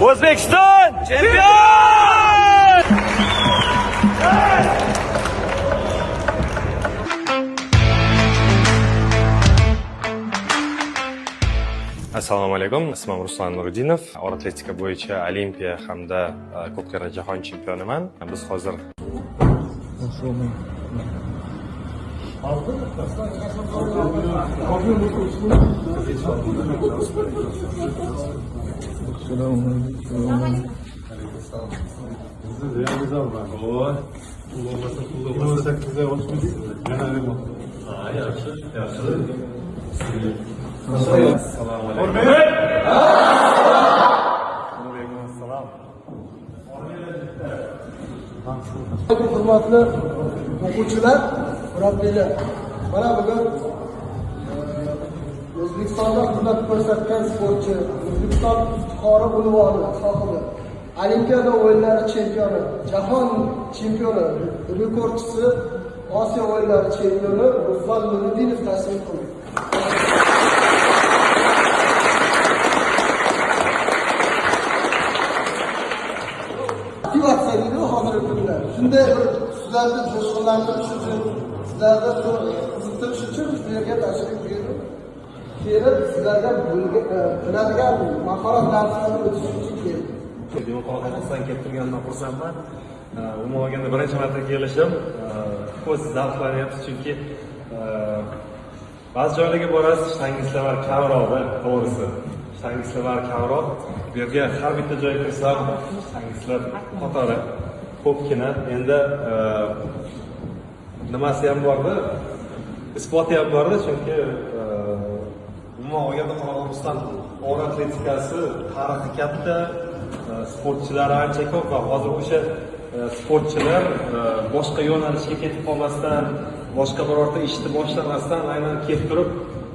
O'zbekiston chempion! Assalomu alaykum. Ismim Ruslan Nuriddinov. Og'ir atletika bo'yicha Olimpiya hamda ko'p karra jahon chempioniman. Biz hozir hurmatli o'quvchilar, murabbiylar, mana bugun O'zbekistonda xizmat ko'rsatgan sportchi, O'zbekiston iftixori unvoni sohibi, Olimpiada o'yinlari chempioni, jahon chempioni, rekordchisi, Osiyo o'yinlari chempioni Ruslan Nuriddinov tashrif qildi. Motivatsiya hozirgi kunda. Shunday bir sizlarni jo'shqinlantirish uchun, sizlarni qiziqtirish uchun sizlarga tashrif buyurib, kelib sizlarga biladigan mahorat darslarni o'tish uchun keldim. Qoraqalpog'istonga kelib turganimdan xursandman. Umuman olganda birinchi marta kelishim ko'z zavqlanyapti, chunki ba'zi joylarga borasiz, shtangistlar kamroq, to'g'risi. Shtangistlar kamroq. Bu yerga har bitta joyga kirsam, shtangistlar qatori ko'pgina. Endi nimasi ham bordi, isboti ham bordi, chunki umuman olganda Qoraqalpog'iston og'ir atletikasi tarixi katta, sportchilari ancha ko'p va hozir o'sha sportchilar boshqa yo'nalishga ketib qolmasdan, boshqa birorta ishni boshlamasdan aynan kelib turib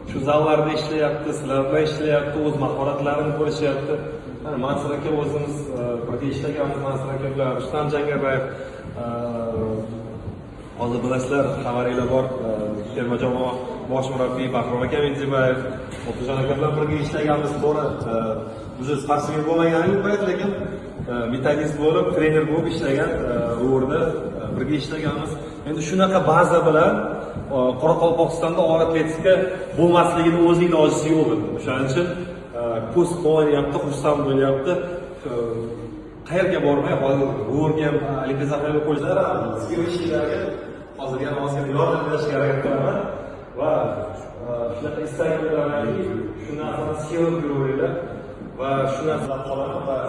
shu zallarda ishlayapti, sizlar bilan ishlayapti, o'z mahoratlarini ko'rishyapti. Mansur aka o'zimiz birga ishlaganmiz, Mansur aka bilan Rustam Jangarbayev, hozir bilasizlar, xabaringlar bor, terma jamoa bosh murabbiyi Bahrom aka Menjibayev, Otajon aka bilan birga ishlaganmiz. To'g'ri, biz sportsmen bo'lmaganimiz payt, lekin metodist bo'lib, trener bo'lib ishlagan ro'rda birga ishlaganmiz. Endi shunaqa baza bilan Qoraqalpog'istonda og'ir atletika bo'lmasligini o'z ilojisi yo'q edi. O'shaning uchun ko'z quvonyapti, xursand bo'lyapti. Qayerga bormay, hozir ro'rga ham Olimpiya zaxirasiga qo'ysalar, ishlarga hozirga ham yordam berishga harakat qilaman va shunaqa istagim bilan shu narsani sevib yuraveringlar va shu narsadan qolaman va